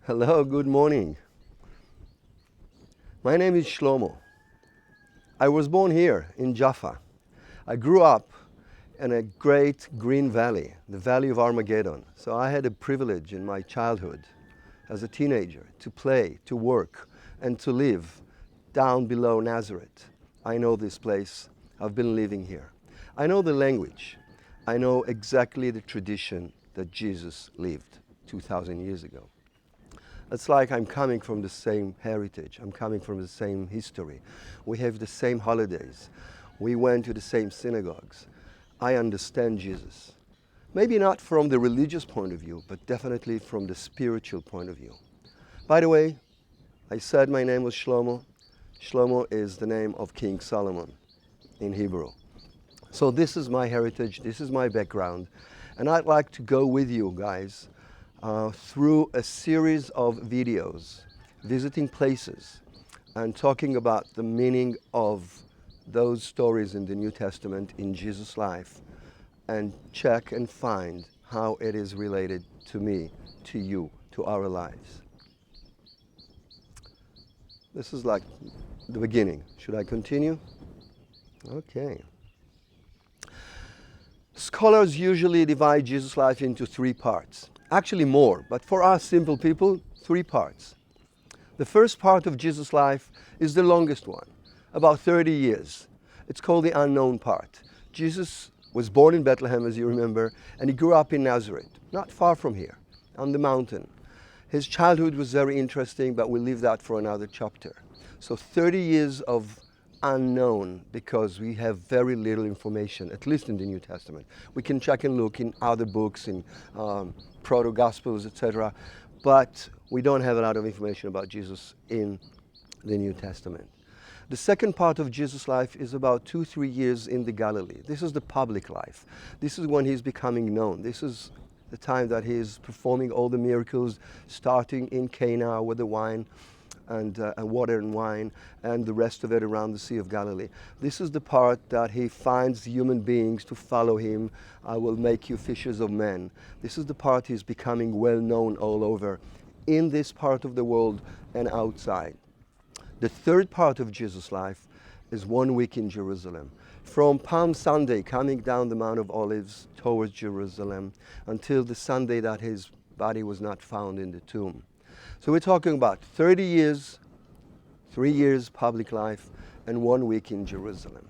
Hello, good morning. My name is Shlomo. I was born here in Jaffa. I grew up in a great green valley, the Valley of Armageddon. So I had a privilege in my childhood as a teenager to play, to work, and to live down below Nazareth. I know this place. I've been living here. I know the language. I know exactly the tradition that Jesus lived 2,000 years ago. It's like I'm coming from the same heritage. I'm coming from the same history. We have the same holidays. We went to the same synagogues. I understand Jesus. Maybe not from the religious point of view, but definitely from the spiritual point of view. By the way, I said my name was Shlomo. Shlomo is the name of King Salomon in Hebrew. So this is my heritage, this is my background, and I'd like to go with you guys through a series of videos, visiting places and talking about the meaning of those stories in the New Testament in Jesus' life, and check and find how it is related to me, to you, to our lives. This is like the beginning. Should I continue? Okay. Scholars usually divide Jesus' life into three parts. Actually more, but for us simple people, three parts. The first part of Jesus' life is the longest one, about 30 years. It's called the unknown part. Jesus was born in Bethlehem, as you remember, and he grew up in Nazareth, not far from here, on the mountain. His childhood was very interesting, but we'll leave that for another chapter. So 30 years of unknown, because we have very little information, at least in the New Testament. We can check and look in other books, in proto-gospels, etc., but we don't have a lot of information about Jesus in the New Testament. The second part of Jesus' life is about 2-3 years in the Galilee. This is the public life. This is when he's becoming known. This is the time that he is performing all the miracles, starting in Cana with the wine and water and wine, and the rest of it around the Sea of Galilee. This is the part that he finds human beings to follow him. I will make you fishers of men. This is the part he's becoming well known all over, in this part of the world and outside. The third part of Jesus' life is 1 week in Jerusalem. From Palm Sunday, coming down the Mount of Olives towards Jerusalem, until the Sunday that his body was not found in the tomb. So we're talking about 30 years, 3 years public life, and 1 week in Jerusalem.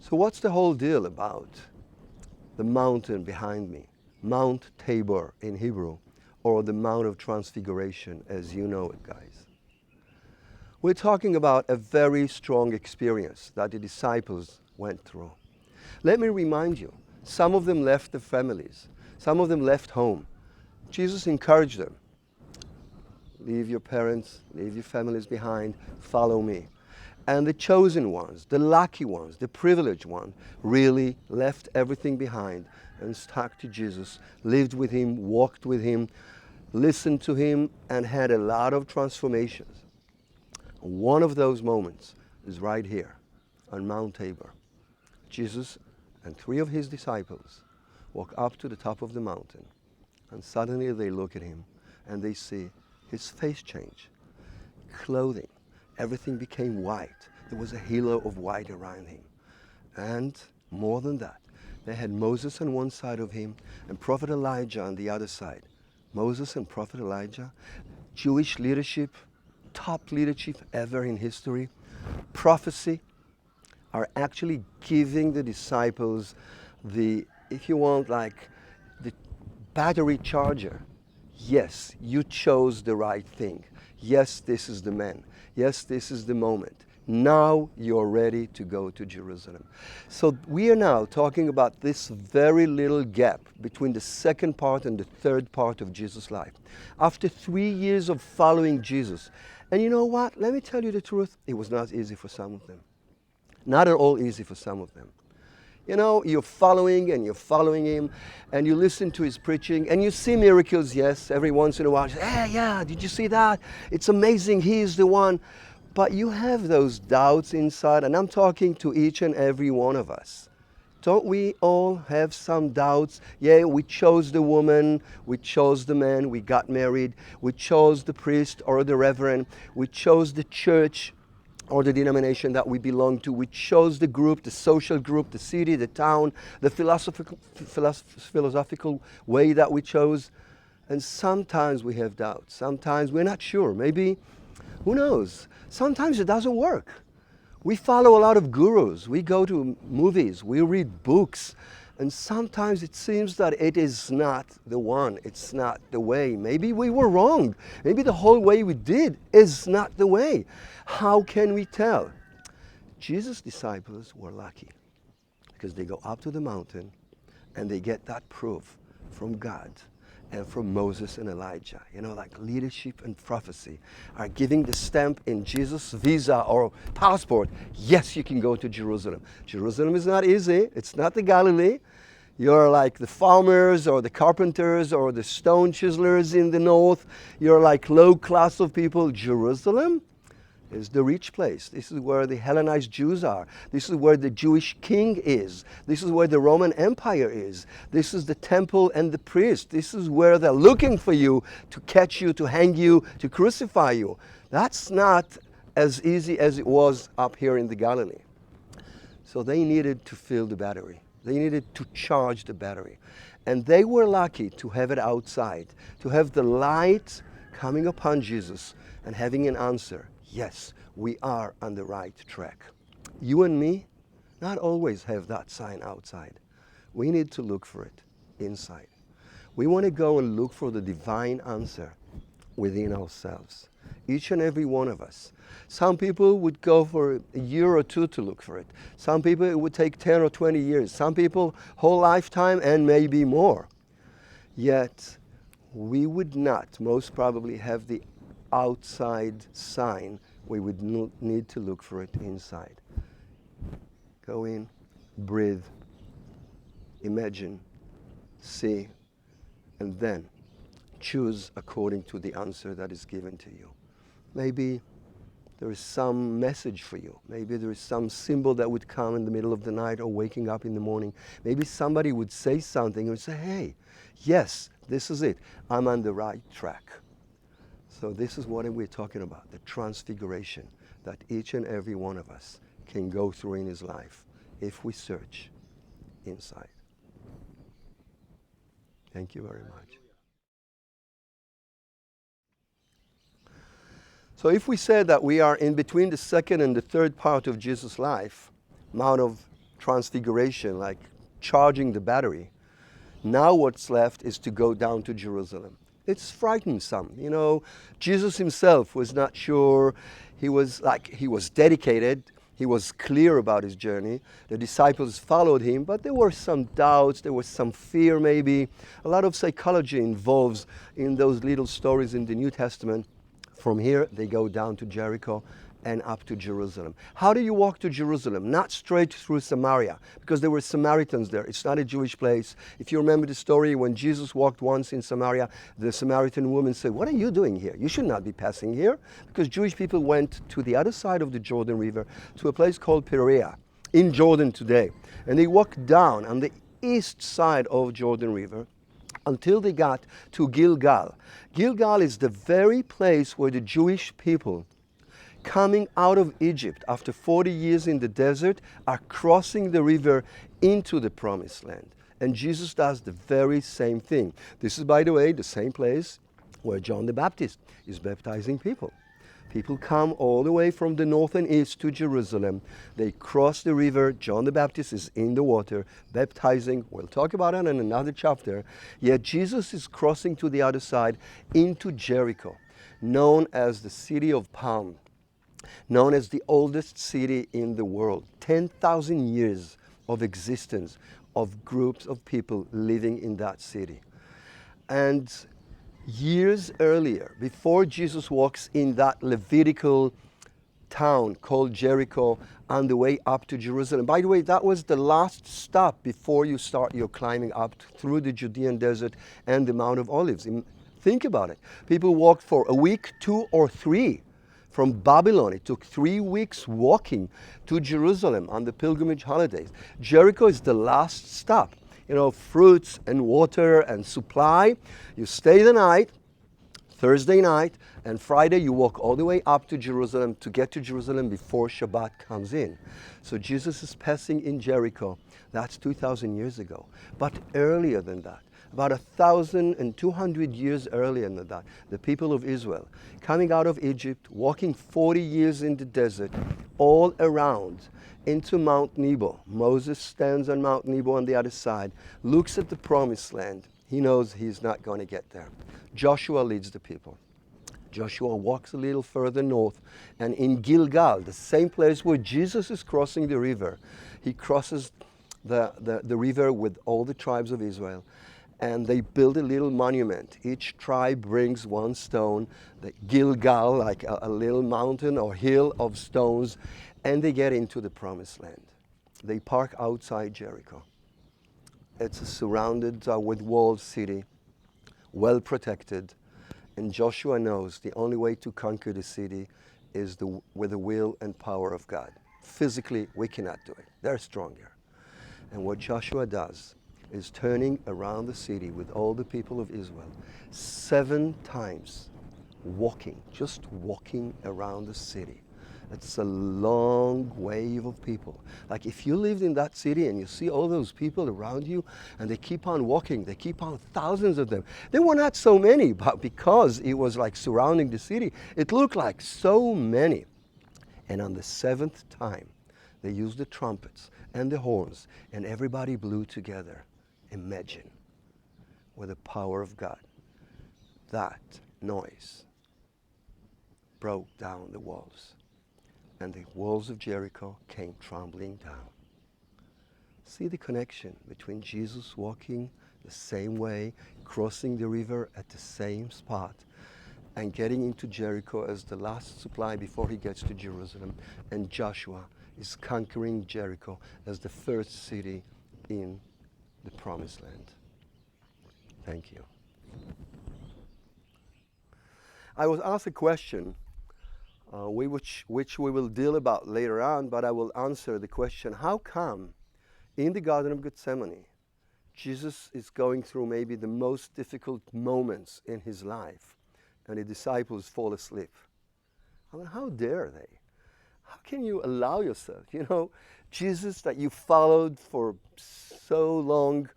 So what's the whole deal about the mountain behind me? Mount Tabor in Hebrew, or the Mount of Transfiguration, as you know it, guys. We're talking about a very strong experience that the disciples went through. Let me remind you, some of them left their families. Some of them left home. Jesus encouraged them. Leave your parents, leave your families behind, follow me. And the chosen ones, the lucky ones, the privileged ones, really left everything behind and stuck to Jesus, lived with him, walked with him, listened to him, and had a lot of transformations. One of those moments is right here on Mount Tabor. Jesus and 3 of his disciples walk up to the top of the mountain, and suddenly they look at him and they see his face change, clothing, everything became white. There was a halo of white around him. And more than that, they had Moses on one side of him and Prophet Elijah on the other side. Moses and Prophet Elijah, Jewish leadership, top leadership ever in history, prophecy, are actually giving the disciples the, if you want, like the battery charger. Yes, you chose the right thing. Yes, this is the man. Yes, this is the moment. Now you're ready to go to Jerusalem. So we are now talking about this very little gap between the second part and the third part of Jesus' life. After 3 years of following Jesus, and you know what? Let me tell you the truth. It was not easy for some of them. Not at all easy for some of them. You know, you're following him, and you listen to his preaching, and you see miracles, yes, every once in a while. You say, hey, yeah, did you see that? It's amazing, he's the one. But you have those doubts inside, and I'm talking to each and every one of us. Don't we all have some doubts? Yeah, we chose the woman, we chose the man, we got married, we chose the priest or the reverend, we chose the church or the denomination that we belong to. We chose the group, the social group, the city, the town, the philosophical way that we chose. And sometimes we have doubts. Sometimes we're not sure. Maybe, who knows? Sometimes it doesn't work. We follow a lot of gurus. We go to movies. We read books. And sometimes it seems that it is not the one. It's not the way. Maybe we were wrong. Maybe the whole way we did is not the way. How can we tell? Jesus' disciples were lucky because they go up to the mountain and they get that proof from God and from Moses and Elijah. You know, like leadership and prophecy are giving the stamp in Jesus' visa or passport. Yes, you can go to Jerusalem. Jerusalem is not easy. It's not the Galilee. You're like the farmers or the carpenters or the stone chiselers in the north. You're like low class of people. Jerusalem is the rich place. This is where the Hellenized Jews are. This is where the Jewish king is. This is where the Roman Empire is. This is the temple and the priest. This is where they're looking for you to catch you, to hang you, to crucify you. That's not as easy as it was up here in the Galilee. So they needed to fill the battery. They needed to charge the battery. And they were lucky to have it outside, to have the light coming upon Jesus and having an answer. Yes, we are on the right track. You and me not always have that sign outside. We need to look for it inside. We want to go and look for the divine answer within ourselves. Each and every one of us. Some people would go for a year or two to look for it. Some people it would take 10 or 20 years. Some people whole lifetime and maybe more. Yet we would not most probably have the outside sign. We would need to look for it inside. Go in, breathe, imagine, see, and then choose according to the answer that is given to you. Maybe there is some message for you. Maybe there is some symbol that would come in the middle of the night or waking up in the morning. Maybe somebody would say something and say, hey, yes, this is it. I'm on the right track. So this is what we're talking about, the transfiguration that each and every one of us can go through in his life if we search inside. Thank you very much. So if we said that we are in between the second and the third part of Jesus' life, Mount of Transfiguration, like charging the battery, now what's left is to go down to Jerusalem. It's frightensome. You know, Jesus himself was not sure. He was dedicated. He was clear about his journey. The disciples followed him, but there were some doubts. There was some fear maybe. A lot of psychology involves in those little stories in the New Testament. From here, they go down to Jericho and up to Jerusalem. How do you walk to Jerusalem? Not straight through Samaria, because there were Samaritans there. It's not a Jewish place. If you remember the story, when Jesus walked once in Samaria, the Samaritan woman said, what are you doing here? You should not be passing here. Because Jewish people went to the other side of the Jordan River to a place called Perea in Jordan today. And they walked down on the east side of Jordan River until they got to Gilgal. Gilgal is the very place where the Jewish people coming out of Egypt after 40 years in the desert are crossing the river into the promised land. And Jesus does the very same thing. This is, by the way, the same place where John the Baptist is baptizing people. People come all the way from the north and east to Jerusalem. They cross the river. John the Baptist is in the water, baptizing. We'll talk about it in another chapter. Yet Jesus is crossing to the other side into Jericho, known as the city of Palm, known as the oldest city in the world. 10,000 years of existence of groups of people living in that city. And years earlier, before Jesus walks in that Levitical town called Jericho on the way up to Jerusalem. By the way, that was the last stop before you start your climbing up through the Judean desert and the Mount of Olives. Think about it. People walked for a week, 2 or 3, From Babylon, it took 3 weeks walking to Jerusalem on the pilgrimage holidays. Jericho is the last stop. You know, fruits and water and supply. You stay the night, Thursday night, and Friday you walk all the way up to Jerusalem to get to Jerusalem before Shabbat comes in. So Jesus is passing in Jericho. That's 2,000 years ago. But earlier than that, about 1,200 years earlier than that, the people of Israel, coming out of Egypt, walking 40 years in the desert, all around into Mount Nebo. Moses stands on Mount Nebo on the other side, looks at the promised land. He knows he's not going to get there. Joshua leads the people. Joshua walks a little further north, and in Gilgal, the same place where Jesus is crossing the river, he crosses the river with all the tribes of Israel, and they build a little monument. Each tribe brings one stone, the Gilgal, like a little mountain or hill of stones, and they get into the promised land. They park outside Jericho. It's a surrounded with walled city, well protected, and Joshua knows the only way to conquer the city is with the will and power of God. Physically, we cannot do it. They're stronger. And what Joshua does is turning around the city with all the people of Israel 7 times, walking, just walking around the city. It's a long wave of people. Like if you lived in that city and you see all those people around you and they keep on walking, they keep on, thousands of them. There were not so many, but because it was like surrounding the city, it looked like so many. And on the 7th time, they used the trumpets and the horns and everybody blew together. Imagine, with the power of God, that noise broke down the walls. And the walls of Jericho came tumbling down. See the connection between Jesus walking the same way, crossing the river at the same spot, and getting into Jericho as the last supply before he gets to Jerusalem. And Joshua is conquering Jericho as the first city in the promised land. Thank you. I was asked a question which we will deal about later on, but I will answer the question, how come in the Garden of Gethsemane, Jesus is going through maybe the most difficult moments in his life, and the disciples fall asleep? I mean, how dare they? How can you allow yourself, Jesus that you followed for so long,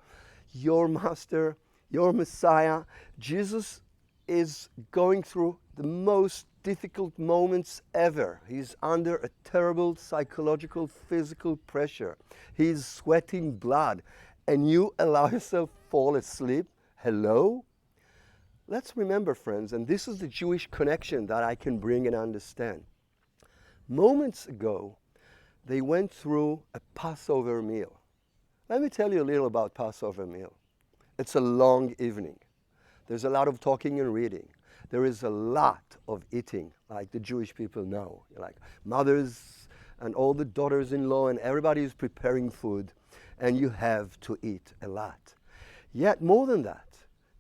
your master, your Messiah, Jesus is going through the most difficult moments ever. He's under a terrible psychological, physical pressure. He's sweating blood, and you allow yourself fall asleep? Hello? Let's remember, friends, and this is the Jewish connection that I can bring and understand. Moments ago, they went through a Passover meal. Let me tell you a little about Passover meal. It's a long evening. There's a lot of talking and reading. There is a lot of eating, like the Jewish people know. Like mothers and all the daughters-in-law and everybody is preparing food, and you have to eat a lot. Yet more than that,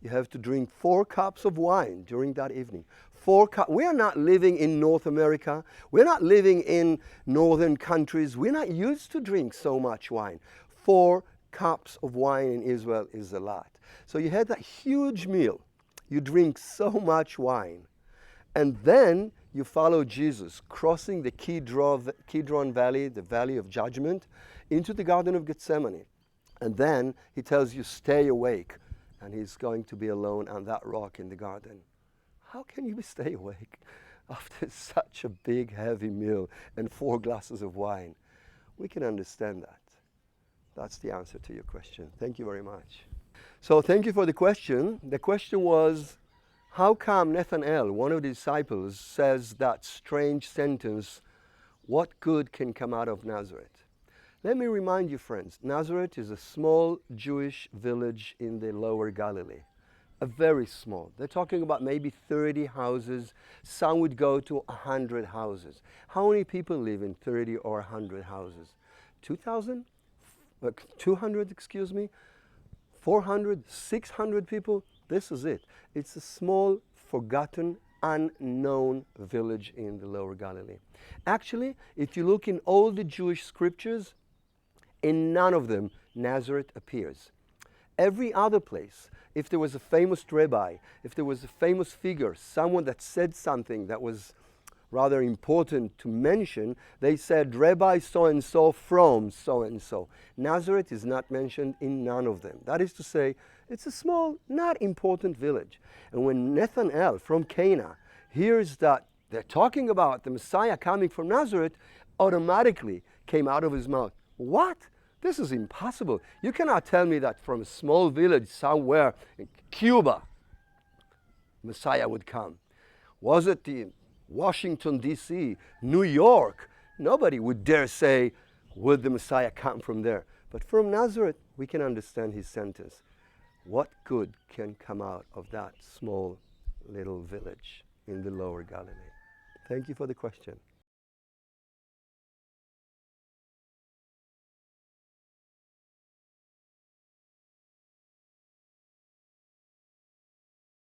you have to drink 4 cups of wine during that evening. 4 cups. We are not living in North America. We're not living in northern countries. We're not used to drink so much wine. 4 cups of wine in Israel is a lot. So you had that huge meal. You drink so much wine. And then you follow Jesus crossing the Kidron Valley, the Valley of Judgment, into the Garden of Gethsemane. And then he tells you, stay awake. And he's going to be alone on that rock in the garden. How can you stay awake after such a big, heavy meal and 4 glasses of wine? We can understand that. That's the answer to your question. Thank you very much. So thank you for the question. The question was, how come Nathanael, one of the disciples, says that strange sentence, what good can come out of Nazareth? Let me remind you, friends, Nazareth is a small Jewish village in the lower Galilee. A very small. They're talking about maybe 30 houses. Some would go to 100 houses. How many people live in 30 or 100 houses? 2,000? 200, excuse me? 400, 600 people? This is it. It's a small, forgotten unknown village in the Lower Galilee. Actually, if you look in all the Jewish scriptures, in none of them Nazareth appears. Every other place, if there was a famous rabbi, if there was a famous figure, someone that said something that was rather important to mention, they said Rabbi so-and-so from so-and-so. Nazareth is not mentioned in none of them. That is to say, it's a small, not important village. And when Nathanael from Cana hears that they're talking about the Messiah coming from Nazareth, automatically came out of his mouth, "What? This is impossible. You cannot tell me that from a small village somewhere in Cuba, Messiah would come. Was it the Washington, D.C., New York? Nobody would dare say, would the Messiah come from there? But from Nazareth, we can understand his sentence. What good can come out of that small little village in the Lower Galilee?" Thank you for the question.